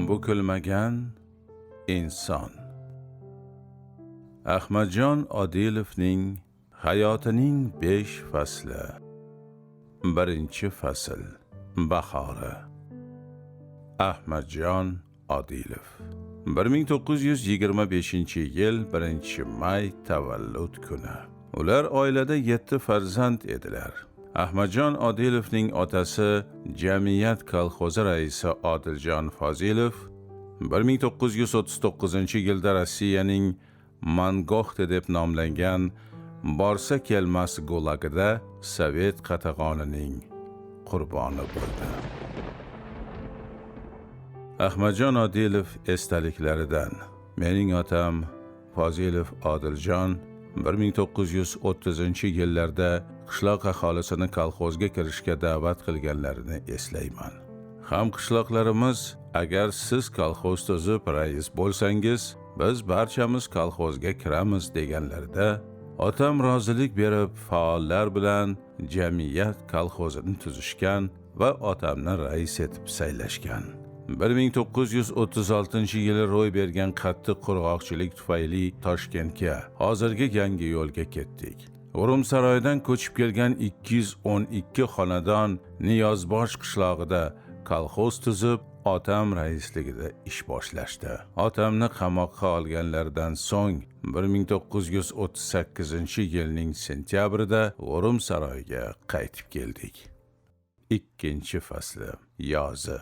Bukilmagan inson. Ahmadjon Odilovning hayotining 5 fasli. Birinchi fasl. Bahori. Ahmadjon Odilov 1925-yil 1-may tavallud kuni. Ular oilada 7 farzand edilar. Ahmadjon Odilovning otasi Jamiyat kolxozi raisi Odiljon Fozilov 1939-yilda Rossiyaning Mangoxta deb nomlangan borsa kelmas gulagida Sovet qatag'onining qurboni bo'ldi. Ahmadjon Odilov estaliklaridan: mening otam Fozilov Odiljon 1930-yillarda qishloq aholisini kolxozga kirishga da'vat qilganlarini eslayman. Ham qishloqlarimiz, agar siz kolxoz tuzib rais bo'lsangiz, biz barchamiz kolxozga kiramiz deganlarida, otam rozilik berib faollar bilan jamiyat kolxozini tuzishgan va otamni rais etib saylashgan. 1936-yili ro'y bergan qattiq qurg'oqchilik tufayli Toshkentga, hozirgi Yangi yo'lga ketdik. Urumsaroydan ko'chib kelgan 212 xonadon Niyozbosh qishlog'ida kolxoz tuzib, otam raisligida ish boshlashdi. Otamni qamoqqa olganlardan so'ng 1938-yilning sentyabrida Urumsaroyga qaytib keldik. Ikkinchi fasli. Yozi.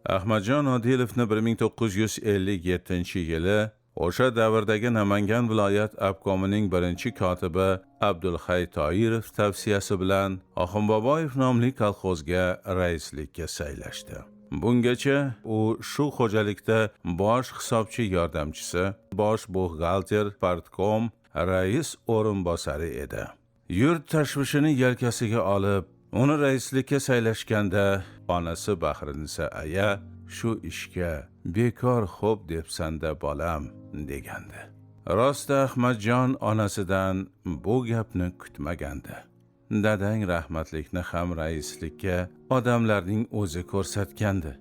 Ahmadjon Odilovni 1957-yili o'sha davrdagi Namangan viloyat obkomining birinchi kotibi Abdulhay Toirov tavsiyasi bilan Oxunboboyev nomli kolxozga raislikka saylashdi. Bungacha u shu xo'jalikda bosh hisobchi yordamchisi, bosh buxgalter, partkom, rais o'rinbosari edi. Yurt tashvishini yelkasiga olib, uni raislikka saylashganda onasi Bahrinisa aya shu ishga bekor xo'p debsanda bolam degandi. Rost Ahmadjon onasidan bu gapni kutmagandi. Dadang rahmatlikni ham raislikka odamlarning o'zi ko'rsatgandi.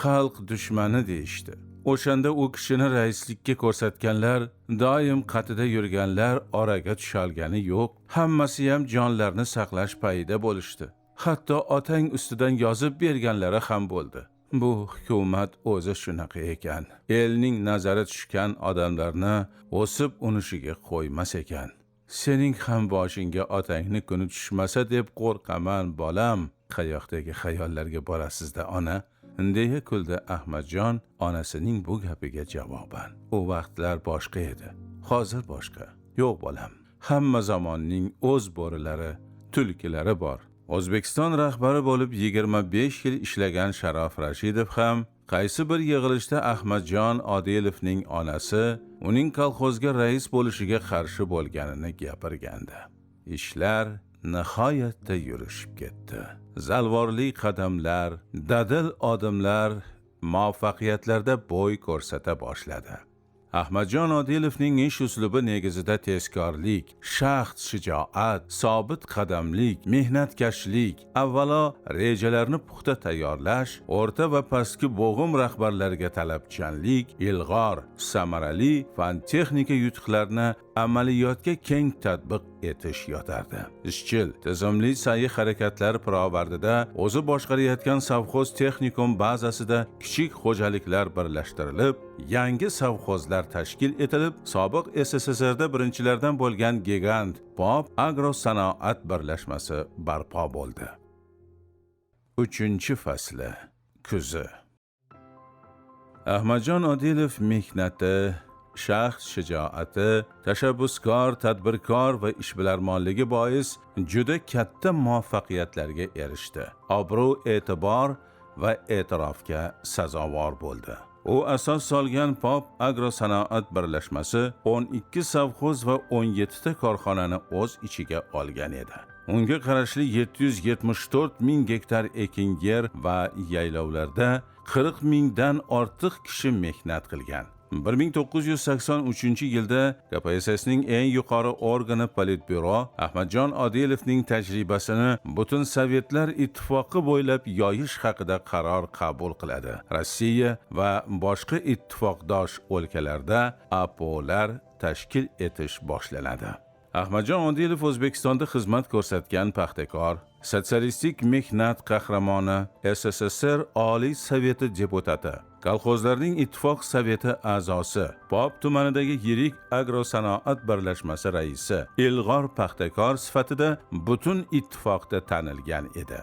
Xalq dushmani deyishdi. O'shanda u kishini raislikka ko'rsatganlar, doim qatida yurganlar oraga tushalgani yo'q. Hammasi ham jonlarni saqlash payida bo'lishdi. Hatto otang ustidan yozib berganlari ham bo'ldi. Bu hukumat o'zi shunaqa ekan. Elning nazari tushgan odamlarni o'sib unishiga qo'ymas ekan. Sening ham boshingga otangni kuni tushmasa deb qo'rqaman bolam. Qayoqdagi xayollarga borasizda ona? deya kuldi Ahmadjon onasining bu gapiga javoban. U vaqtlar boshqa edi. Hozir boshqa. Yo'q bolam. Hamma zamonning o'z bo'rilari, tulkilari bor. O'zbekiston rahbari bo'lib 25 yil ishlagan Sharof Rashidov ham qaysi bir yig'ilishda Ahmadjon Odilovning onasi uning kolxozga rais bo'lishiga qarshi bo'lganini gapirgandi. Ishlar nihoyatda yurishib ketdi. Zalvorli qadamlar, dadil odamlar muvaffaqiyatlarda bo'y ko'rsata boshladi. Ahmadjon Odilovning ish uslubi negizida tezkorlik, shaxt shijoat, sobit qadamlik, mehnatkashlik, avvalo rejalarni puxta tayyorlash, o'rta va pastki bo'g'im rahbarlarga talabchanlik, ilg'or, samarali fan texnika yutuqlarini amaliyotga keng tatbiq etish yotardi. Ishchil, tizimli sa'yi harakatlar pirovardida o'zi boshqarayotgan savxoz texnikum bazasida kichik xo'jaliklar birlashtirilib, yangi savxozlar tashkil etilib, sobiq SSSRda birinchilardan bo'lgan gigant Pop Agrosanoat birlashmasi barpo bo'ldi. Uchinchi fasli. Kuzi. Ahmadjon Odilov mehnati, shaxt shijoati, tashabbuskor, tadbirkor va ishbilarmonligi bois juda katta muvaffaqiyatlarga erishdi. Obro', e'tibor va e'tirofga sazovor bo'ldi. U asos solgan Pop Agrosanoat birlashmasi 12 savxoz va 17 ta korxonani o'z ichiga olgan edi. Unga qarashli 774 ming gektar ekin yer va yaylovlarda 40 mingdan ortiq kishi mehnat qilgan. 1983-yilda KPSSning eng yuqori organi Politbyuro Ahmadjon Odilovning tajribasini butun Sovetlar ittifoqi bo'ylab yoyish haqida qaror qabul qiladi. Rossiya va boshqa ittifoqdosh o'lkalarda APOlar tashkil etish boshlanadi. Ahmadjon Odilov O'zbekistonda xizmat ko'rsatgan paxtakor, sotsialistik mehnat qahramoni, SSSR Oliy Soveti deputati, Kolxozlarning ittifoq Soveti a'zosi, Pop tumanidagi yirik agrosanoat birlashmasi raisi, ilg'or paxtakor sifatida butun ittifoqda tanilgan edi.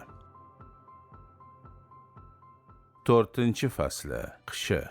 4-fasli qishi.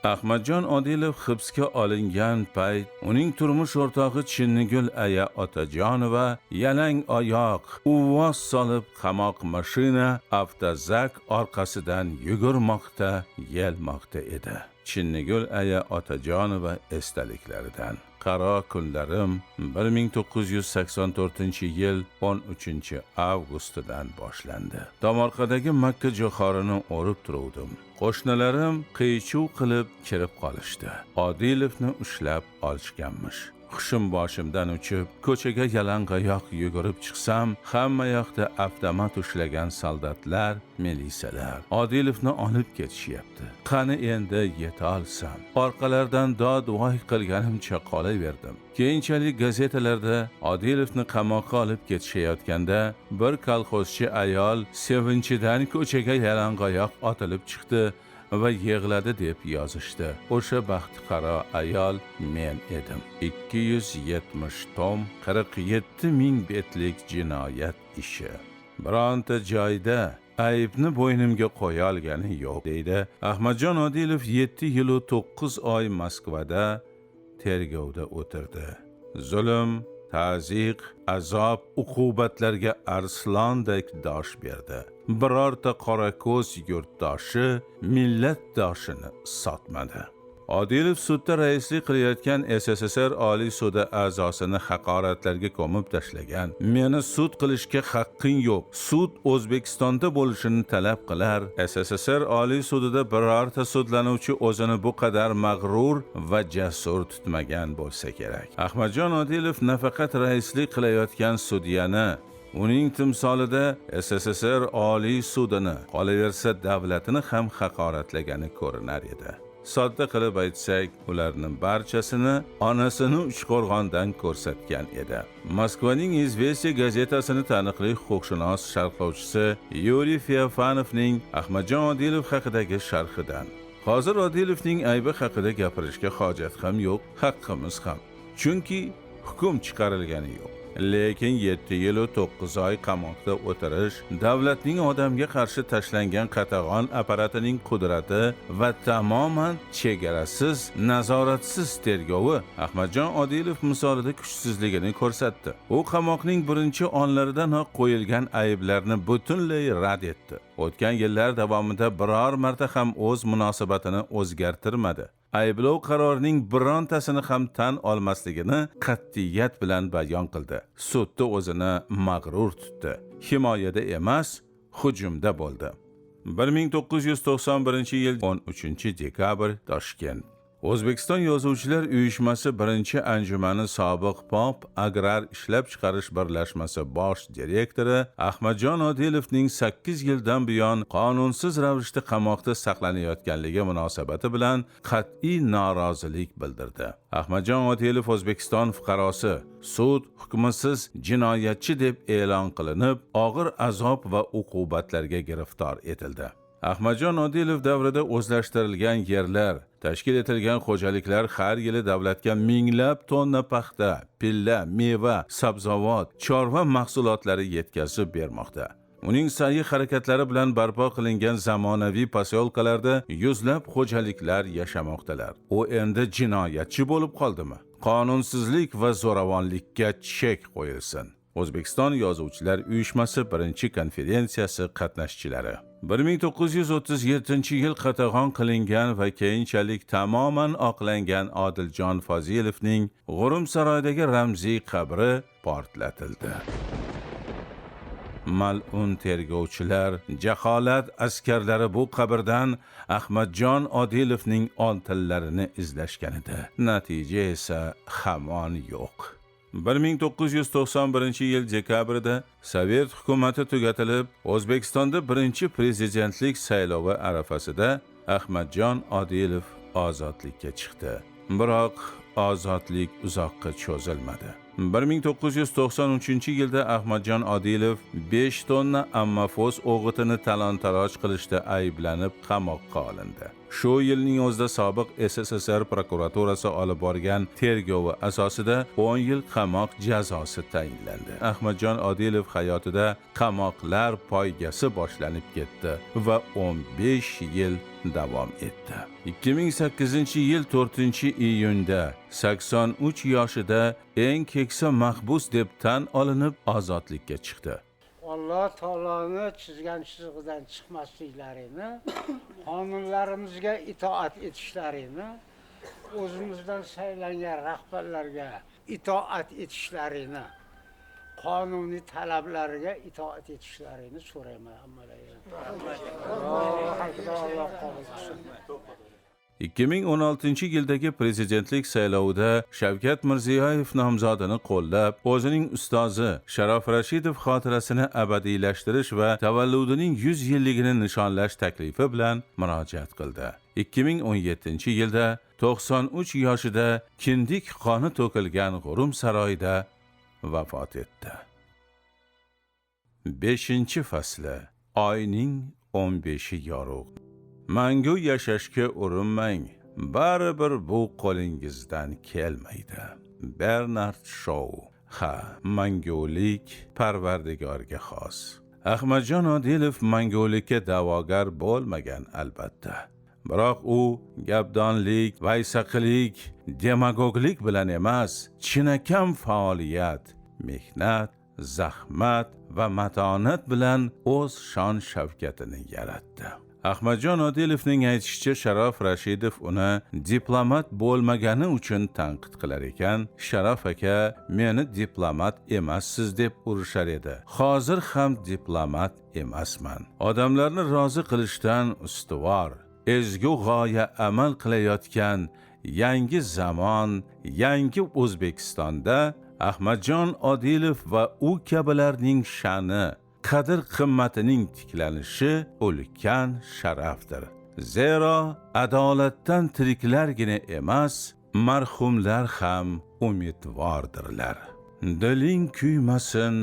Ahmadjon Odilov hibsga olingan payt uning turmush o'rtog'i Chinnigul aya Otajonova yalang oyoq, uvvos solib qamoq mashina avtozak orqasidan yugurmoqda, yelmoqda edi. Chinnigul aya Otajonova estaliklaridan. Qaro kunlarim 1984-yil 13-avgustidan boshlandi. Tomorqadagi Makka jo'xorini o'rib turuvdim. Qo'shnilarim qiy-chuv qilib kirib qolishdi. Odilovni ushlab olishganmish. Hushim boshimdan uchib, ko'chaga yalangoyoq yugurib chiqsam, hamma yoqda avtomat ushlagan soldatlar, milisalar Odilovni olib ketishyapti. Qani endi yeta olsam? Orqalardan dod-voy qilganimcha qolaverdim. Keyinchalik gazetalarda Odilovni qamoqqa olib ketishayotganda bir kolxozchi ayol sevinchidan ko'chaga yalangoyoq otilib chiqdi va yig'ladi deb yozishdi. O'sha baxtiqaro ayol men edim. 270 tom, 47 ming betlik jinoyat ishi. Bironta joyda aybni bo'ynimga qo'ya olgani yo'q, deydi Ahmadjon Odilov. 7 yil va 9 oy Moskvada tergovda o'tirdi. Zulm, ta'ziq, azob, uqubatlarga arslondek dosh berdi. Birorta qora ko'z yurtdoshi, millatdoshini sotmadi. Odilov sudda raislik qilayotgan SSSR Oliy sudi a'zosini haqoratlarga ko'mib tashlagan. Meni sud qilishga haqqing yo'q. Sud O'zbekistonda bo'lishini talab qilar. SSSR Oliy sudida birorta sudlanuvchi o'zini bu qadar mag'rur va jasur tutmagan bo'lsa kerak. Ahmadjon Odilov nafaqat raislik qilayotgan sudyani, uning timsolida SSSR Oliy sudini, qolaversa davlatini ham haqoratlagani ko'rinar edi. Sodda qilib aytsak, ularning barchasini onasini Uchqo'rg'ondan ko'rsatgan edi. Moskvaning Izvestiya gazetasini taniqli huquqshunos sharhlovchisi Yuriy Feofanovning Ahmadjon Odilov haqidagi sharhidan. Hozir Odilovning aybi haqida gapirishga hojat ham yo'q, haqqimiz ham. Chunki hukm chiqarilgani yo'q. Lekin 7 yil va 9 oy qamoqda o'tirish davlatning odamga qarshi tashlangan qatag'on apparatining qudrati va tamoman chegarasiz, nazoratsiz tergovi Ahmadjon Odilov misolida kuchsizligini ko'rsatdi. U qamoqning birinchi onlaridanoq qo'yilgan ayblarni butunlay rad etdi. O'tgan yillar davomida biror marta ham o'z munosabatini o'zgartirmadi. Ayblov qarorining birontasini ham tan olmasligini qat'iyat bilan bayon qildi. Sudda o'zini mag'rur tutdi. Himoyada emas, hujumda bo'ldi. 1991-yil 13-dekabr Toshkent. O'zbekiston Yozuvchilar uyushmasi birinchi anjumani sobiq Pop Agrar ishlab chiqarish birlashmasi bosh direktori Ahmadjon Odilovning 8 yildan buyon qonunsiz ravishda qamoqda saqlanayotganligi munosabati bilan qat'iy norozilik bildirdi. Ahmadjon Odilov O'zbekiston fuqarosi, sud hukmisiz jinoyatchi deb e'lon qilinib, og'ir azob va uqubatlarga giriftor etildi. Ahmadjon Odilov davrida o'zlashtirilgan yerlar, tashkil etilgan xo'jaliklar har yili davlatga minglab tonna paxta, pilla, meva, sabzavot, chorva mahsulotlari yetkazib bermoqda. Uning sa'yi harakatlari bilan barpo qilingan zamonaviy posyolkalarda yuzlab xo'jaliklar yashamoqdalar. U endi jinoyatchi bo'lib qoldimi? Qonunsizlik va zo'ravonlikka chek qo'yilsin. O'zbekiston Yozuvchilar uyushmasi birinchi konferensiyasi qatnashchilari 1937-yil qatag'on qilingan va keyinchalik tamoman oqlangan Odiljon Fozilovning G'urum saroydagi ramziy qabri portlatildi. mal'un tergovchilar, jaholat askarlari bu qabrdan Ahmadjon Odilovning oltinlarini izlashganida, natija esa hamon yo'q. 1991-yil dekabrida Sovet hukumati tugatilib, O'zbekistonda birinchi prezidentlik saylovi arafasida Ahmadjon Odilov ozodlikka chiqdi. Biroq ozodlik uzoqqa cho'zilmadi. 1993-yilda Ahmadjon Odilov 5 tonna ammafos o'g'itini talon-taroj qilishda ayblanib qamoqqa olindi. Shu yilning o'zida sobiq SSSR prokuraturasi olib borgan tergovi asosida 10 yil qamoq jazosi tayinlandi. Ahmadjon Odilov hayotida qamoqlar poygasi boshlanib ketdi va 15 yil davom etdi. 2008-yil 4-iyunda 83 yoshida eng keksa mahbus deb tan olinib ozodlikka chiqdi. Alloh taoloni chizgan chizgidan chiqmasliklarini, qonunlarimizga itoat etishlarini, o'zimizdan saylangan rahbarlarga itoat etishlarini, qonuniy talablariga itoat etishlarini so'rayman hammalarga. Alloh qabul qilsin. 2016-yildagi prezidentlik saylovida Shavkat Mirziyoyev nomzodini qo'llab, o'zining ustozi Sharof Rashidov xotirasini abadiylashtirish va tavalludining 100 yilligini nishonlash taklifi bilan murojaat qildi. 2017-yilda 93 yoshida kindik qoni to'kilgan G'urum saroyida vafot etdi. 5-fasli. Oyning 15-i yorug'. Mangu yashashga urinmang, baribir bu qo'lingizdan kelmaydi. Bernard Shaw. Ha, mangulik Parvardigorga xos. Ahmadjon Odilov mangulikka da'vogar bo'lmagan albatta. Biroq u gapdonlik, vaysaqilik, demagoglik bilan emas, chinakam faoliyat, mehnat, zahmat va matonat bilan o'z shon shavkatini yaratdi. Ahmadjon Odilovning aytishicha, Sharof Rashidov uni diplomat bo'lmagani uchun tanqid qilar ekan. Sharof aka, meni diplomat emassiz deb urishar edi. Hozir ham diplomat emasman. Odamlarni rozi qilishdan ustuvor, ezgu g'oya amal qilayotgan yangi zamon, yangi O'zbekistonda Ahmadjon Odilov va u kabilarning sha'ni, qadr qimmatining tiklanishi ulkan sharafdir. Zero adolatdan tiriklargina emas, marhumlar ham umidvordirlar. Diling kuymasin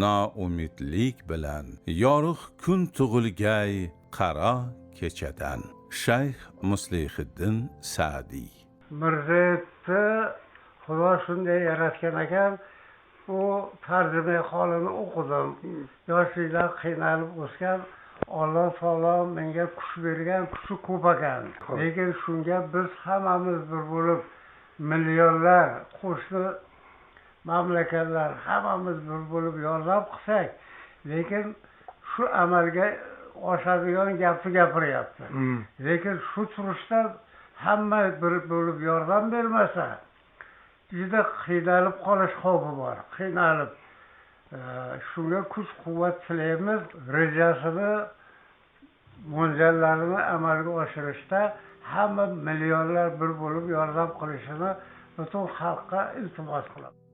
noumidlik bilan, yorug' kun tug'ilgay qaro kechadan. Shayx Muslihiddin Sa'diy. Mirzayevni Xudo shunday yaratgan ekan, u tarjimai holini o'qidim. Yoshliklar qiynalib o'sgan, Alloh taolo menga kuch bergan, kuchi ko'p ekan. Lekin shunga biz hammamiz bir bo'lib, millionlar, qo'shni mamlakatlar hammamiz bir bo'lib yordam qilsak, lekin shu amalga oshadigan gapni gapiryapti. Lekin shu turishdan hamma bir bo'lib yordam bermasa, juda qiynalib qolish xavfi bor. Qiynalib, shunga kuch-quvvat tilaymiz. Rejasini, mo'ljallarini amalga oshirishda hamma millionlar bir bo'lib yordam qilishini butun xalqqa iltimos qilaman.